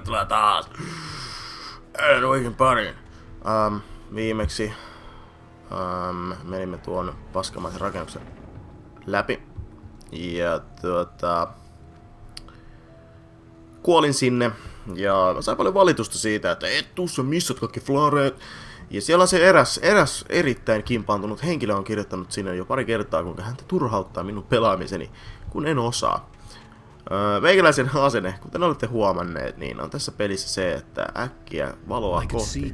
tervetuloa taas. Oikein pariin. Viimeksi menimme tuon paskamaisen rakennuksen läpi. Ja kuolin sinne. Ja sain paljon valitusta siitä, että et tuu sä missät kaikki flareet. Ja siellä on se eräs erittäin kimpaantunut henkilö on kirjoittanut sinne jo pari kertaa, kuinka häntä turhauttaa minun pelaamiseni, kun en osaa. Meikäläisen asenne, kuten olette huomanneet, niin on tässä pelissä se, että äkkiä valoa kohti. I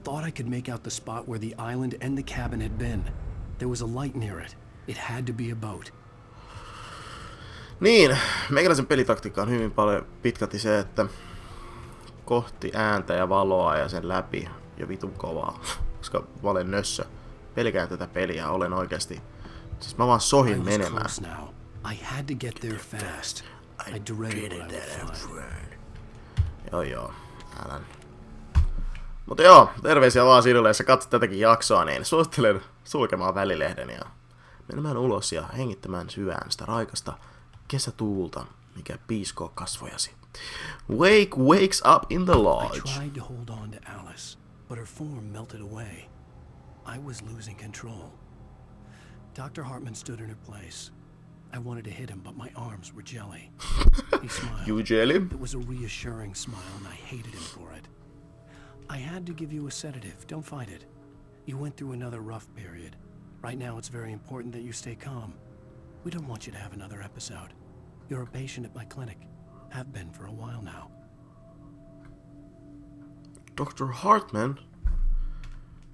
thought I could make out the spot where the island and the cabin had been. There was a light near it. It had to be a boat. Niin, meikäläisen pelitaktiikka on hyvin paljon pitkälti se, että kohti ääntä ja valoa ja sen läpi ja vitun kovaa. Koska mä olen nössö. Pelkään tätä peliä, olen oikeasti. Siis mä vaan sohin menemään. I had to get there fast. I dreaded what I would find. Joo, älän. Mutta joo, terveisiä vaan sinulle, jos sä katsot tätäkin jaksoa, niin suosittelen sulkemaan välilehden ja menemään ulos ja hengittämään syvään sitä raikasta kesätuulta, mikä piiskoo kasvojasi. Wake wakes up in the lodge. I tried to hold on to Alice, but her form melted away. I was losing control. Dr. Hartman stood in her place. I wanted to hit him, but my arms were jelly. He smiled. You jelly? It was a reassuring smile, and I hated him for it. I had to give you a sedative. Don't fight it. You went through another rough period. Right now, it's very important that you stay calm. We don't want you to have another episode. You're a patient at my clinic. Have been for a while now. Dr. Hartman?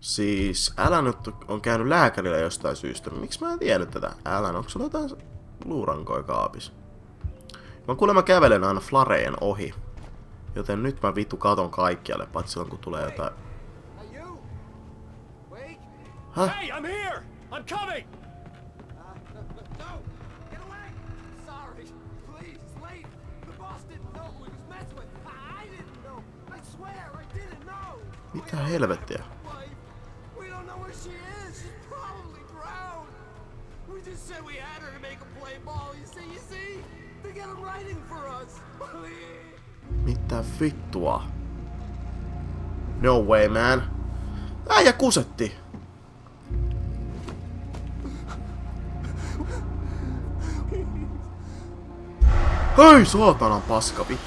Siis Alan on käynyt lääkärillä jostain syystä. Miksi mä en tiennyt tätä? Alan, onko sulla jotain luurankoja kaapis? Mä kuulemma kävelen aina flareen ohi. Joten nyt mä vittu katon kaikkialle, paitsi silloin kun tulee jotain. Häh? Hey, I'm here! I'm coming! No! Get away! Sorry! Please, it's late! The boss didn't know who he was messing with! I didn't know! I swear, I didn't know! Mitä helvettiä? We don't know where she is! She's probably drowned! We just said we had her to make a play ball, you see? They get him writing for us! Please! Mitä vittua? No way, man. Äijä kusetti. Hei, saatanan paskavi.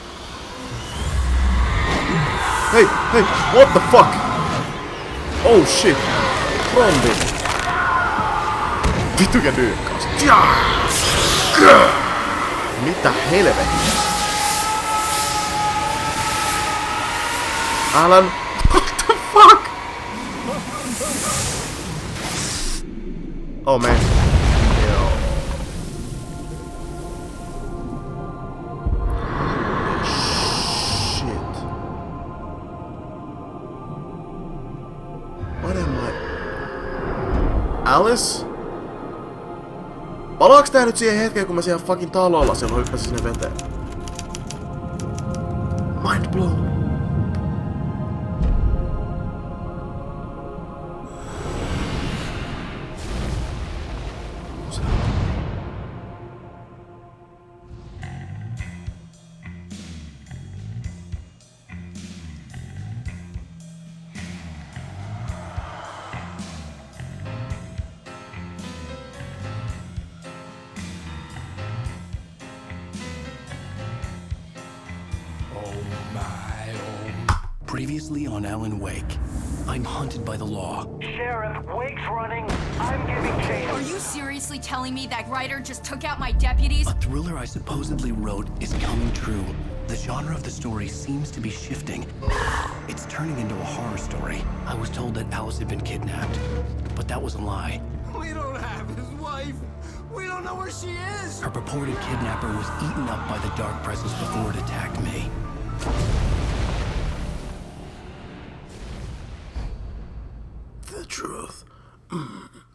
Hei, what the fuck? Oh shit. Trombi. Vittu ja dyykkaus. Mitä helvettiä? Alan, what the fuck? Oh man. Joo. Shit. What am I? Alice? Palaaks tää nyt siihen hetkeen, kun mä siellä fucking talolla siellä hyppäsin sinne veteen? Mind blown. Previously on Alan Wake, I'm hunted by the law. Sheriff, Wake's running. I'm giving chase. Are you seriously telling me that writer just took out my deputies? A thriller I supposedly wrote is coming true. The genre of the story seems to be shifting. It's turning into a horror story. I was told that Alice had been kidnapped, but that was a lie. We don't have his wife! We don't know where she is! Her purported kidnapper was eaten up by the dark presence before it attacked me. The truth.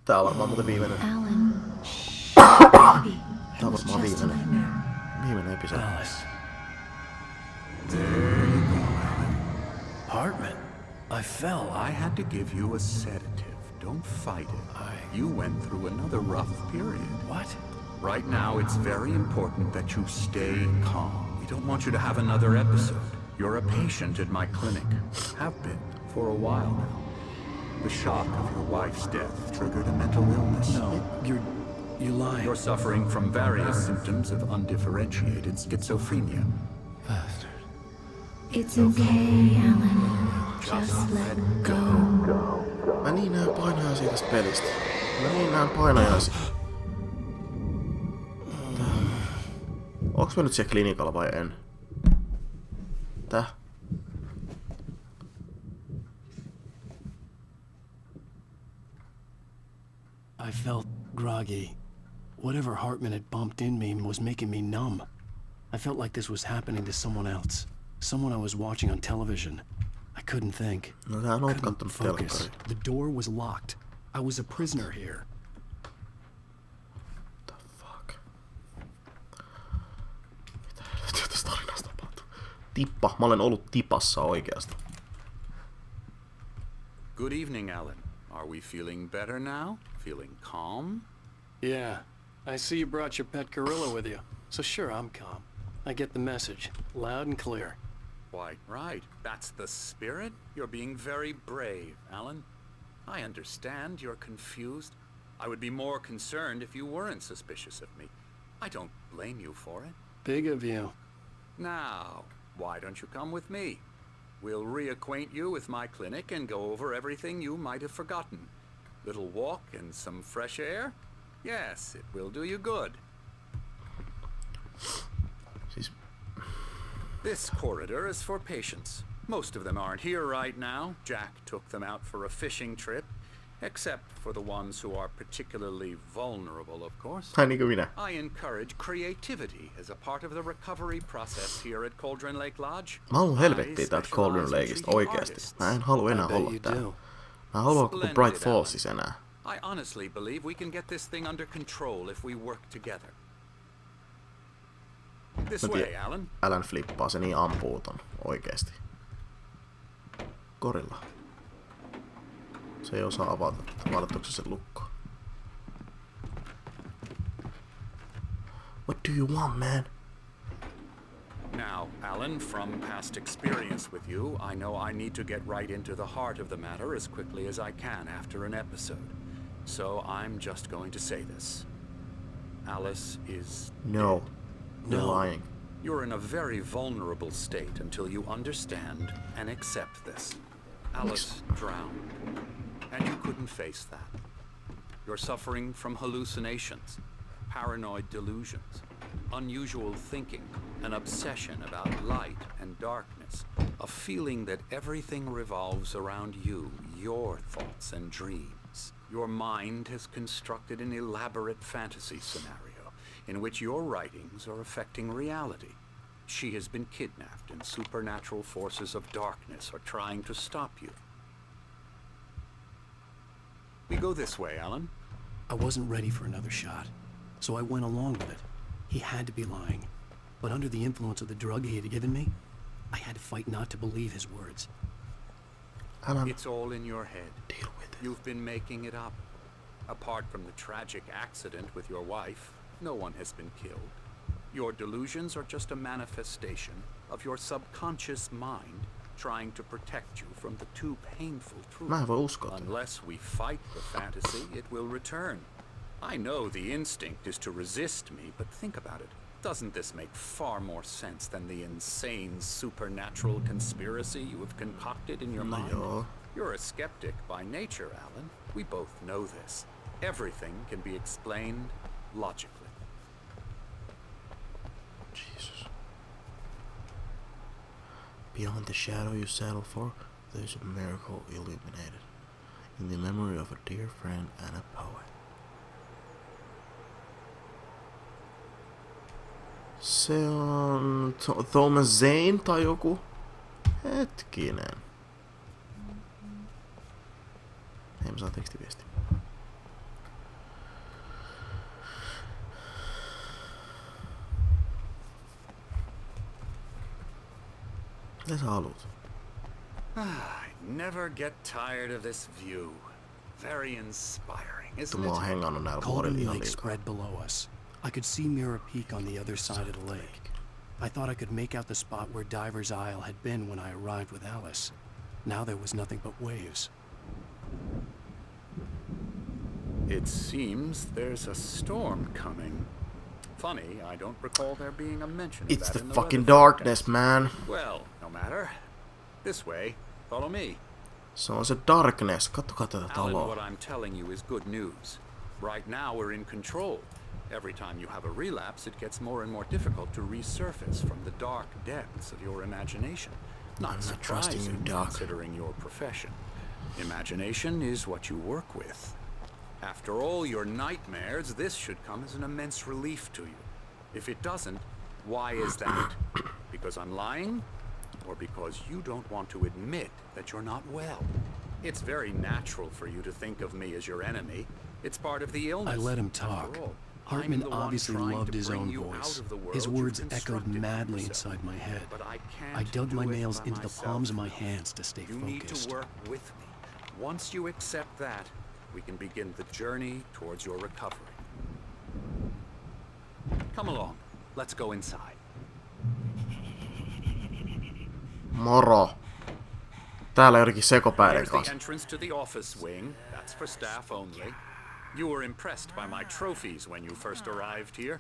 Tää on varmaan muuten viimeinen. Alan. Tää on varmaan viimeinen episodi. Alice. There you go, Alan. Hartman, I fell. I had to give you a sedative. Don't fight it. You went through another rough period. What? Right now, it's very important that you stay calm. We don't want you to have another episode. You're a patient at my clinic. Have been for a while now. The shock of your wife's death triggered a mental illness. No, you're lying. You're suffering from various symptoms of undifferentiated schizophrenia. It's okay, Alan. Just let go. Mä niin näen painajaisia tästä pelistä. Mä niin näen painajaisia. Onks mä nyt siellä klinikalla vai en? Tää? I felt groggy. Whatever Hartman had bumped in me was making me numb. I felt like this was happening to someone else. Someone I was watching on television. I couldn't think. No tähän oot Couldn't kattonut focus. telkkari. The door was locked. I was a prisoner here. The fuck? Mitä helvettiä tässä tarinassa tapahtuu? Tippa. Mä olen ollut tipassa oikeasti. Good evening, Alan. Are we feeling better now? Feeling calm? Yeah. I see you brought your pet gorilla with you. So sure, I'm calm. I get the message. Loud and clear. Quite right. That's the spirit. You're being very brave, Alan. I understand you're confused. I would be more concerned if you weren't suspicious of me. I don't blame you for it. Big of you. Now, why don't you come with me? We'll reacquaint you with my clinic and go over everything you might have forgotten. Little walk and some fresh air? Yes, it will do you good. Siis This corridor is for patients. Most of them aren't here right now. Jack took them out for a fishing trip, except for the ones who are particularly vulnerable, of course. ai niinkö minä? I encourage creativity as a part of the recovery process here at Cauldron Lake Lodge. Mä haluan helvettiä I täältä specialize Cauldron in Lakeista treating oikeesti. artists. Mä en halua enää I bet olla you täällä. do. Mä haluan koko Splendid, Bright Alan. Fallsissa enää. I honestly believe we can get this thing under control if we work together. This Mä way, tiedän. Alan. Alan flippaa, se niin ampuu ton oikeesti. Gorilla. Se ei osaa avata. Avataanko se lukko? What do you want, man? Now, Alan, from past experience with you, I know I need to get right into the heart of the matter as quickly as I can after an episode. So I'm just going to say this. Alice is No. dead. You're lying. You're in a very vulnerable state until you understand and accept this. Alice drowned, and you couldn't face that. You're suffering from hallucinations, paranoid delusions, unusual thinking, an obsession about light and darkness, a feeling that everything revolves around you, your thoughts and dreams. Your mind has constructed an elaborate fantasy scenario in which your writings are affecting reality. She has been kidnapped and supernatural forces of darkness are trying to stop you. We go this way, Alan. I wasn't ready for another shot, so I went along with it. He had to be lying. But under the influence of the drug he had given me, I had to fight not to believe his words. Alan, It's all in your head. deal with it. You've been making it up. Apart from the tragic accident with your wife, no one has been killed. Your delusions are just a manifestation of your subconscious mind trying to protect you from the too painful Mä en voi truth. uskoa tätä. Unless we fight the fantasy, it will return. I know the instinct is to resist me, but think about it. Doesn't this make far more sense than the insane supernatural conspiracy you have concocted in your No mind? joo. You're a skeptic by nature, Alan. We both know this. Everything can be explained logically. Jesus. Beyond the shadow you settle for, there's a miracle illuminated. In the memory of a dear friend and a poet. Se on Thomas Zane tai joku. Hetkinen. Ei mä saa tekstiviesti. Mitä sä haluut? I never get tired of this view. Very inspiring, isn't Mä oon it? hengannut näillä vuorilla Cauldron ihan Lake liikaa. spread below us. I could see Mirror Peak on the other side of the lake. I thought I could make out the spot where Diver's Isle had been when I arrived with Alice. Now there was nothing but waves. It seems there's a storm coming. Funny, I don't recall there being a mention of It's that the in the fucking weather darkness, forecast. man. Well, no matter. This way. Follow me. Se on se darkness. Kattokaa tätä Alan, taloa. what I'm telling you is good news. Right now we're in control. Every time you have a relapse, it gets more and more difficult to resurface from the dark depths of your imagination. I'm Not not trusting you, surprising, Doc. considering your profession. Imagination is what you work with. After all your nightmares, this should come as an immense relief to you. If it doesn't, why is that? Because I'm lying? Or because you don't want to admit that you're not well? It's very natural for you to think of me as your enemy. It's part of the illness. I let him After talk. all, Hartman I'm the one obviously trying loved to his bring own you out voice. of the world His you've words echoed constructed for madly yourself. inside my head. But I can't I dug my do it nails by into the myself. palms of my hands to stay You need focused. to work with me. Once you accept that, we can begin the journey towards your recovery. Come along. Let's go inside. Moro. Täällä jotenkin sekopäiden There's the kanssa. entrance to the office wing. That's for staff only. You were impressed by my trophies when you first arrived here.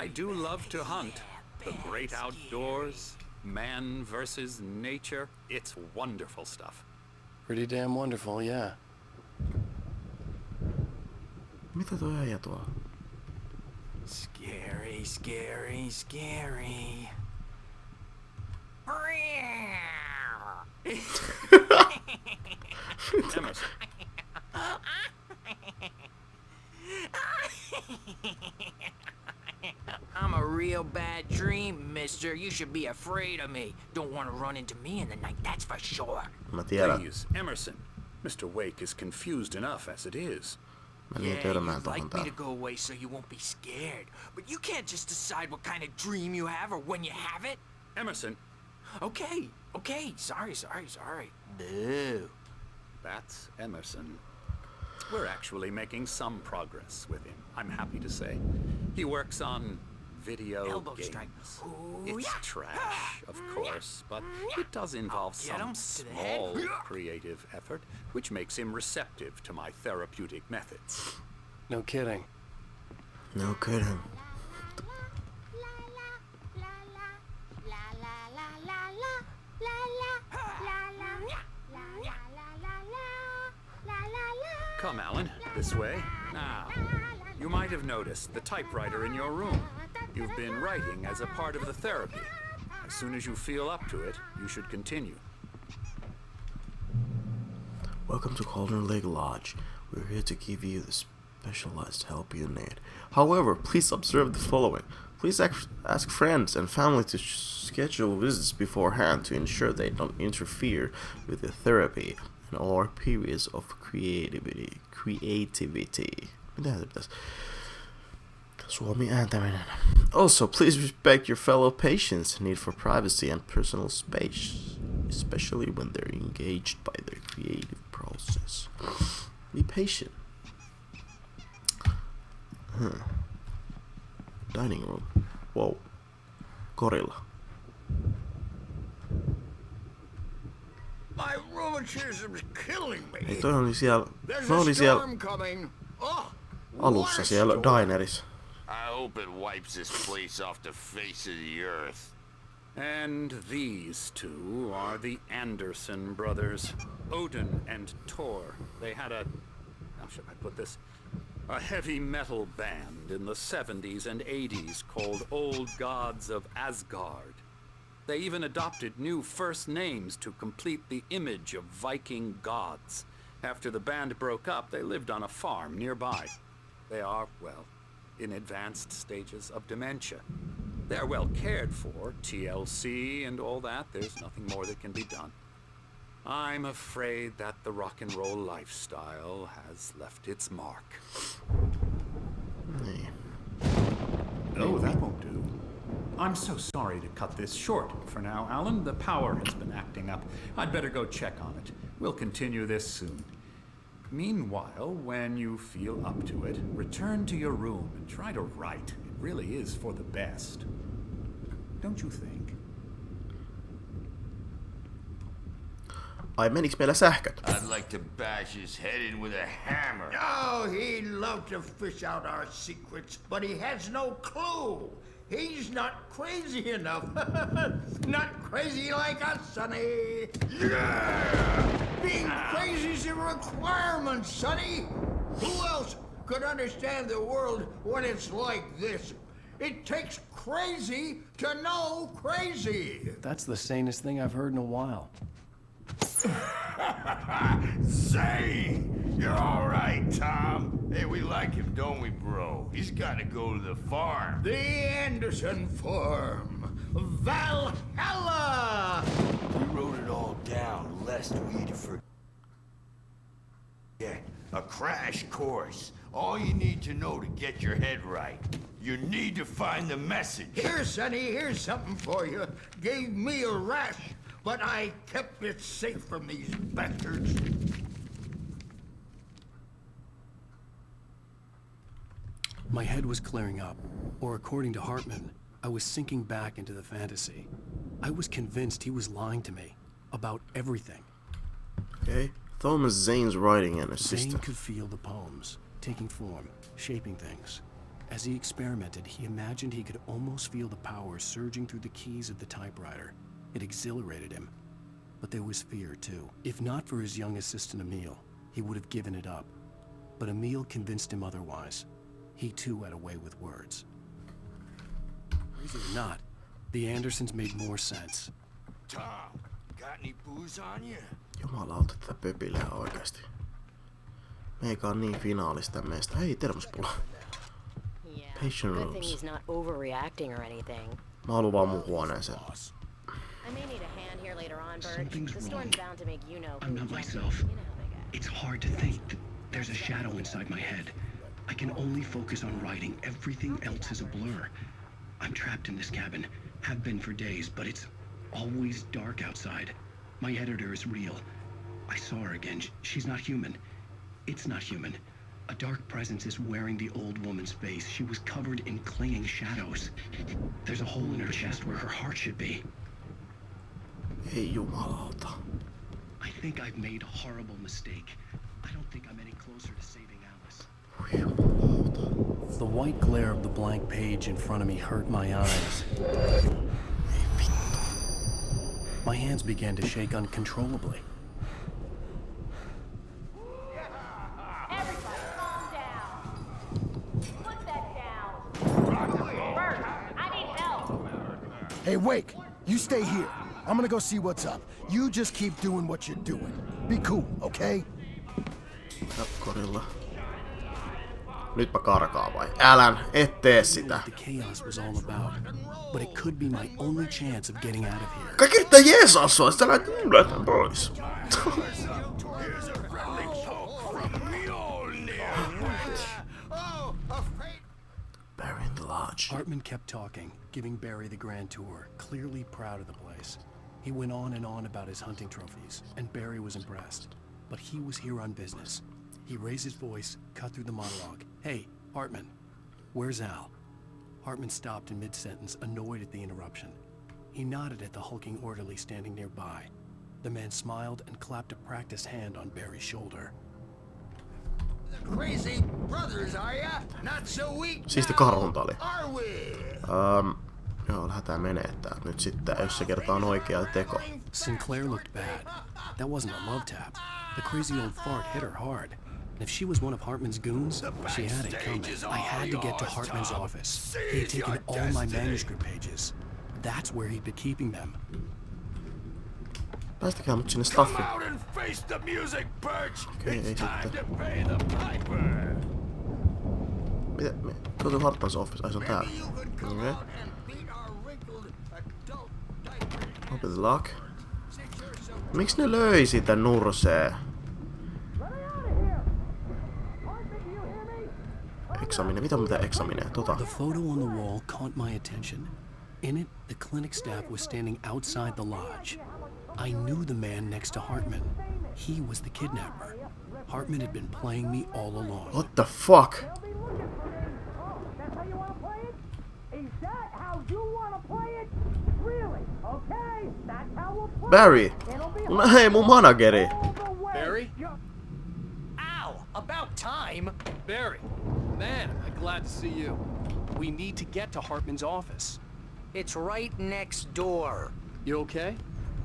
I do love to hunt. The great outdoors, man versus nature. It's wonderful stuff. Pretty damn wonderful, yeah. Mitä toi äijä tuo? Scary, scary, scary. Emerson, I'm a real bad dream, mister. You should be afraid of me. Don't want to run into me in the night, that's for sure. Mä tiedän. please, Emerson. Mr. Wake is confused enough as it is. Mä niin Yeah, törmään you'd tohon like me to täällä. go away so you won't be scared. But you can't just decide what kind of dream you have or when you have it. Emerson, Okay, okay. Sorry. Boo. that's Emerson. We're actually making some progress with him, I'm happy to say. He works on video Elbow games. strike. Ooh, It's yeah. trash, of course, but it does involve Get him some to the head. small creative effort, which makes him receptive to my therapeutic methods. No kidding. No kidding. Come, Alan, this way. Now, you might have noticed the typewriter in your room. You've been writing as a part of the therapy. As soon as you feel up to it, you should continue. Welcome to Cauldron Lake Lodge. We're here to give you the specialized help you need. However, please observe the following. Please ask friends and family to schedule visits beforehand to ensure they don't interfere with the therapy and our periods of creativity. Mitähän se pitäisi? Suomi ääntäminen. Also, please respect your fellow patients' need for privacy and personal space, especially when they're engaged by their creative process. Be patient. Dining room. Wow. Gorilla. My rheumatism's killing me. Ei, toi oli siellä, There's mä a olin siellä storm coming. Oh, alussa what a siellä storm. dinerissa. I hope it wipes this place off the face of the earth. And these two are the Anderson brothers, Odin and Thor. They had a, how should I put this? A heavy metal band in the 70s and 80s called Old Gods of Asgard. They even adopted new first names to complete the image of Viking gods. After the band broke up, they lived on a farm nearby. They are, well, in advanced stages of dementia. They're well cared for, TLC and all that. There's nothing more that can be done. I'm afraid that the rock and roll lifestyle has left its mark. Niin. Oh, that won't do. I'm so sorry to cut this short for now, Alan. The power has been acting up. I'd better go check on it. We'll continue this soon. Meanwhile, when you feel up to it, return to your room and try to write. It really is for the best. don't you think? Ai, meniks meillä sähköt? I'd like to bash his head in with a hammer. Oh, he'd love to fish out our secrets, but he has no clue. He's not crazy enough. Not crazy like us, Sonny. Yeah! Being crazy's a requirement, Sonny. Who else could understand the world when it's like this? It takes crazy to know crazy. That's the sanest thing I've heard in a while. Say, you're all right, Tom. Hey, we like him, don't we, bro? He's got to go to the farm. The Anderson Farm. Valhalla! We wrote it all down, lest we'd forget. A crash course. All you need to know to get your head right. You need to find the message. Here, Sonny, here's something for you. Gave me a rash, but I kept it safe from these bastards. My head was clearing up, or according to Hartman, I was sinking back into the fantasy. I was convinced he was lying to me about everything. Okay. Thomas Zane's writing and Zane assistant. could feel the poems, taking form, shaping things. As he experimented, he imagined he could almost feel the power surging through the keys of the typewriter. It exhilarated him. But there was fear, too. If not for his young assistant Emil, he would have given it up. But Emil convinced him otherwise. He, too, had a way with words. Crazy or not, the Andersons made more sense. Tom, got any booze on you? Jumalauta tätä Pöpilää oikeesti. Meikä on niin finaalista meistä. Hei, termospulla. Yeah, Patient good thing rooms. he's not overreacting or anything. Mä haluun vaan mun huoneeseen. I may need a hand here later on, Bert. Something's The storm's wrong. bound to make you know who I'm not jumped. myself. You know how they get. It's hard to think that there's a shadow inside my head. I can only focus on writing. Everything else is a blur. I'm trapped in this cabin. Have been for days, but it's always dark outside. My editor is real. I saw her again. She's not human. It's not human. A dark presence is wearing the old woman's face. She was covered in clinging shadows. There's a hole in her chest where her heart should be. Ei jumalauta. I think I've made a horrible mistake. I don't think I'm any closer to saving Alice. Oi jumalauta. The white glare of the blank page in front of me hurt my eyes. My hands began to shake uncontrollably. Everybody, calm down. Put that down. Bert, I need help. Hey, Wake, you stay here. I'm gonna go see what's up. You just keep doing what you're doing. Be cool, okay? Tapkorilla. Nytpä karkaa vai? Älän, et tee sitä. What the chaos was all about, but it could be my only chance of getting out of here. Kaikki yrittää jeesaa sua, sit sä lähetän pois. Barry in the lodge. Hartman kept talking, giving Barry the grand tour, clearly proud of the place. He went on and on about his hunting trophies, and Barry was impressed. But he was here on business. He raised his voice, cut through the monologue. Hey, Hartman, where's Al? Hartman stopped in mid-sentence, annoyed at the interruption. He nodded at the hulking orderly standing nearby. The man smiled and clapped a practiced hand on Barry's shoulder. Crazy brothers, are ya? Not so weak Siisti now, karhunta oli. are we? Joo, lähdetään menee täältä nyt sitten, jos se kertaan oikea teko. Sinclair looked bad. That wasn't a love tap. The crazy old fart hit her hard. And if she was one of Hartman's goons, she had it coming. I had to get to Hartman's office. He had taken all my manuscript pages. That's where he'd been keeping them. Päästäkää mut sinne staffiin. Out and face the music, Birch. Okei, ei It's time sitten. to pay the piper. Mitä? Go to Hartman's office. Ai se on täällä. Maybe you could come Okei. out and beat our wrinkled adult diaper. Open the lock. Sit yourself. Miksi ne löi sitä nursee? Eksamine. Mitä on mitä eksamine? Tota. The photo on the wall caught my attention. In it, the clinic staff was standing outside the lodge. I knew the man next to Hartman. He was the kidnapper. Hartman had been playing me all along. What the fuck? That's how you want to play it? Is that how you want to play it? Barry! Hei, mun manageri! Barry? Ow! About time! Barry! Man, I'm glad to see you. We need to get to Hartman's office. It's right next door. You okay?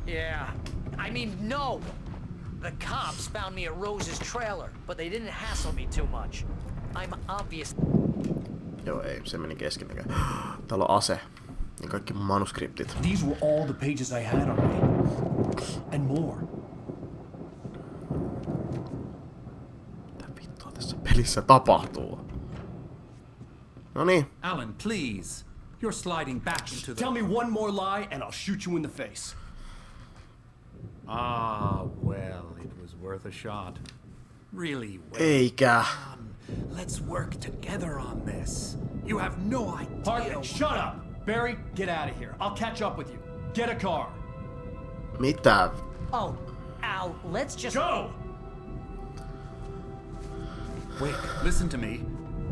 Yeah. I mean, no! The cops found me at Rose's trailer, but they didn't hassle me too much. I'm obvious. Joo, ei, se meni keskenäkään. Täällä on ase. Ja kaikki mun manuskriptit. These were all the pages I had on me. And more. Mitä vittua tässä pelissä tapahtuu? Noniin. Alan, please. You're sliding back into the... Tell me one more lie and I'll shoot you in the face. Ah, well, it was worth a shot. Really well. Eikä. Let's work together on this. You have no idea. Hartman, shut up! Barry, get out of here. I'll catch up with you. Get a car. Mitä? Oh, Al, let's just... Go! Wait, listen to me.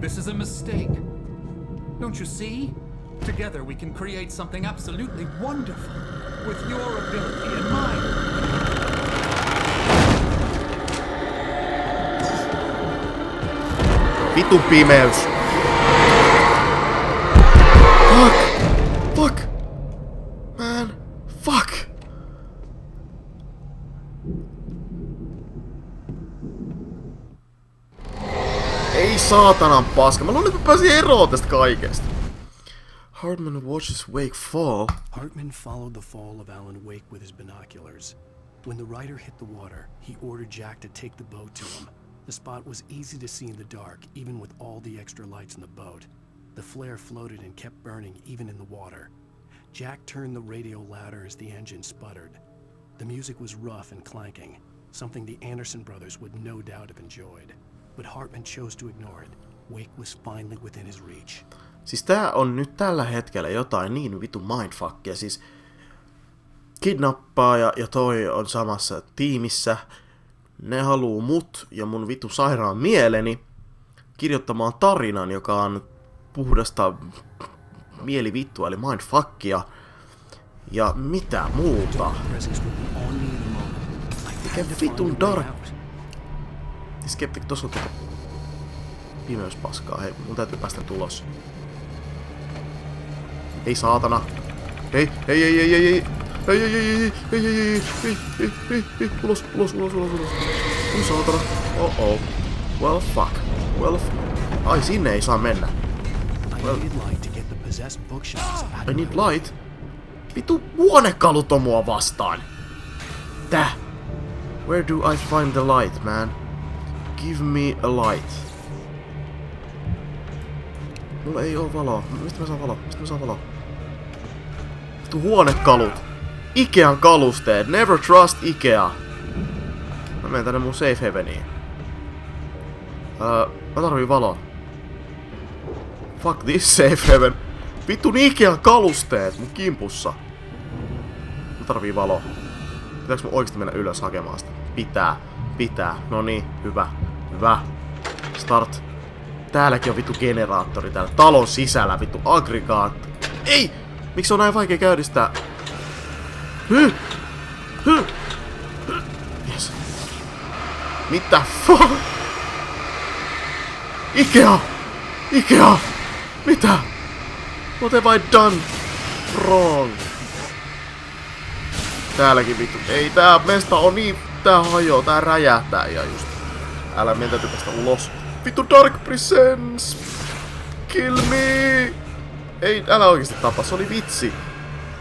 This is a mistake. Don't you see? Together we can create something absolutely wonderful. With your ability and mine. Vitun pimeys. Fuck! Fuck! Man! Fuck! Ei saatanan paska. Mä luulen, että mä pääsin eroon tästä kaikesta. Hartman watches Wake fall. Hartman followed the fall of Alan Wake with his binoculars. When the rider hit the water, he ordered Jack to take the boat to him. The spot was easy to see in the dark, even with all the extra lights in the boat. The flare floated and kept burning even in the water. Jack turned the radio louder as the engine sputtered. The music was rough and clanking, something the Anderson brothers would no doubt have enjoyed. But Hartman chose to ignore it. Wake was finally within his reach. Siis tää on nyt tällä hetkellä jotain niin vitu mindfuckia. Siis kidnappaaja ja toi on samassa tiimissä. Ne haluu mut ja mun vitu sairaan mieleni kirjoittamaan tarinan, joka on puhdasta mielivittua eli mindfuckia. Ja mitä muuta? Mikä vitun dark? Skeptic, tossa on pimeyspaskaa. Hei, mun täytyy päästä tulos. Ei saatana. Ei. Ulos. Ei saatana. Oh. Well fuck. Ai, sinne ei saa mennä. Well. I need light. Vitu huonekalut on mua vastaan. Täh? Where do I find the light, man? Give me a light. Mulla ei oo valoa. Mistä mä saan valoa? Vittu huonekalut. Ikean kalusteet. Never trust Ikea. Mä menen tänne mun safe haveniin. Mä tarviin valoa. Fuck this safe haven. Vittu Ikean kalusteet mun kimpussa. Mä tarviin valoa. Pitääks mun oikeesti mennä ylös hakemaan sitä? Pitää. No niin, hyvä. Start. Täälläkin on vittu generaattori täällä talon sisällä, vittu aggregaat. Ei! Miksi on näin vaikea käynnistää? Yes. Mitä fuck? Ikea! Mitä? What have I done wrong? Täälläkin vittu. Ei, tää mesta on niin... Tää hajoo, tää räjähtää ja just... Älä, meidän täytyy päästä ulos. Vittu Dark Presence! Kill me! Ei, älä oikeesti tapa, se oli vitsi. It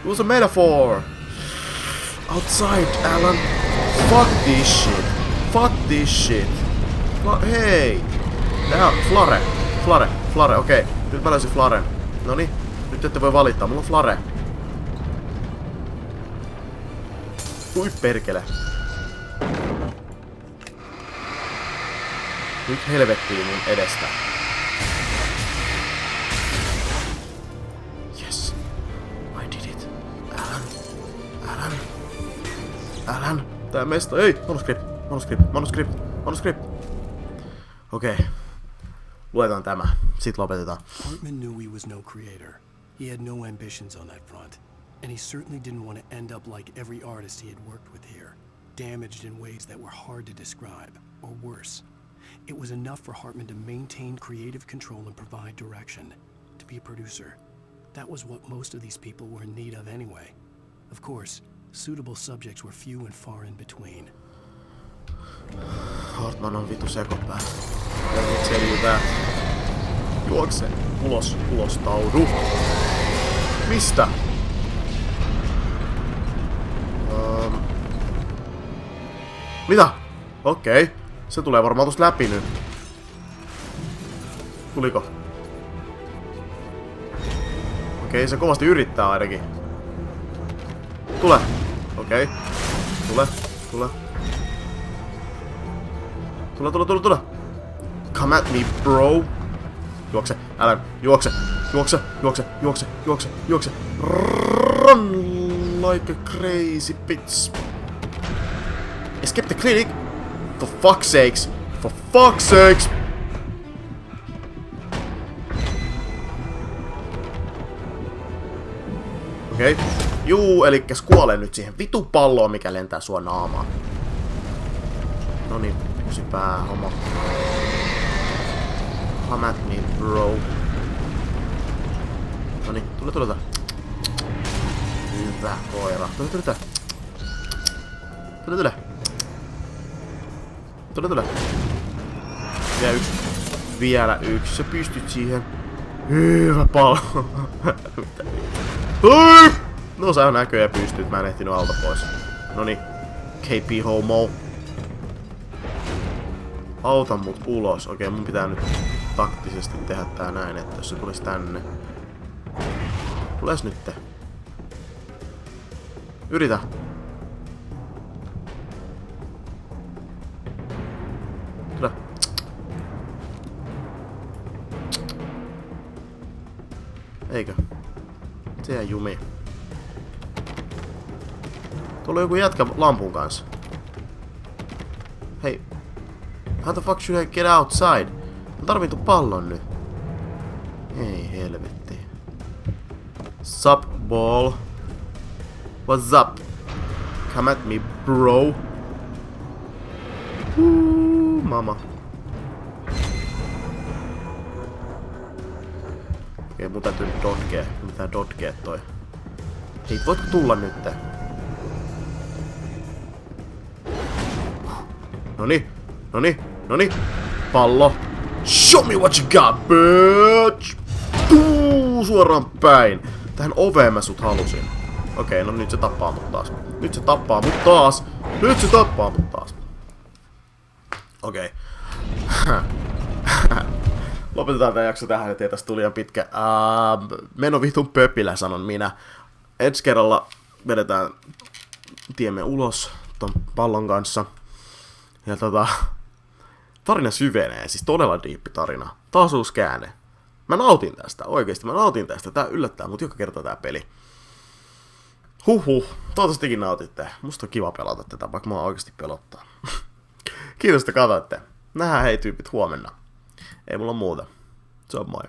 was a metaphor. Outside, Alan. Fuck this shit. Hei! Tää on Flare, okei. Nyt mä löysin Flaren. Noniin, nyt ette voi valittaa, mulla on Flare. Ui perkele. Nyt helvettiin mun edestä. Yes. I did it. Alan. Tää mesta. Ei! Manuscript. Okei. Luetaan tämä. Sitten lopetetaan. Hartman knew he was no creator. He had no ambitions on that front. And he certainly didn't want to end up like every artist he had worked with here, damaged in ways that were hard to describe, or worse. It was enough for Hartman to maintain creative control and provide direction, to be a producer. That was what most of these people were in need of anyway. Of course, suitable subjects were few and far in between. Hartman on vitu sekopää. Let me tell you that. Juokse. Ulostaudu. Mistä? Mitä? Okei. Se tulee varmaan tosta läpi nyt. Tuliko? Okei, se kovasti yrittää ainakin. Tule. Okei. Tule. Come at me, bro. Juokse. Älä. Juokse. Run like a crazy bitch. Escape the clinic. For fuck's sakes. Okei. Juu, elikkäs kuole nyt siihen vitu palloon, mikä lentää sua naamaan. Noniin, yksi pää, homo. Come at me, bro. Noniin, tule. Hyvä koira. Tule. Vielä yksi. Sä pystyt siihen. Hyvä pallo. No sä näköjään pystyt. Mä en ehtinyt alta pois. Noniin. KP homo. Auta mut ulos. Okei, mun pitää nyt taktisesti tehdä tää näin, että jos se tulisi tänne. Tules nytte. Yritä. Tule. Eikö? Se jumi. Tuolla on joku jätkä lampun kanssa. Hei. How the fuck should I get outside? Mä tarvitsen pallon nyt. Ei helvetti. Sup, ball? What's up? Come at me, bro. Mama. Okei, mun täytyy nyt dodgea. Mun pitää dodgea toi. Hei, voitko tulla nyt? Noni. Pallo. Show me what you got, bitch! Suoraan päin. Tähän oveen mä sut halusin. Okei, no nyt se tappaa mut taas. Okei. Lopetetaan tää jakso tähän, ettei tästä tuli ihan pitkä. Meno vitun Pöpilä, sanon minä. Ensi kerralla vedetään tiemme ulos ton pallon kanssa. Ja tarina syvenee, siis todella diippi tarina. Taas uusi käänne. Mä nautin tästä, oikeesti mä nautin tästä. Tää yllättää mut joka kerta tää peli. Toivottavasti nautitte. Musta on kiva pelata tätä, vaikka mä oikeesti pelottaa. Kiitos, että katsoitte. Nähdään hei tyypit huomenna. Ei mulla muuta. Se on moi.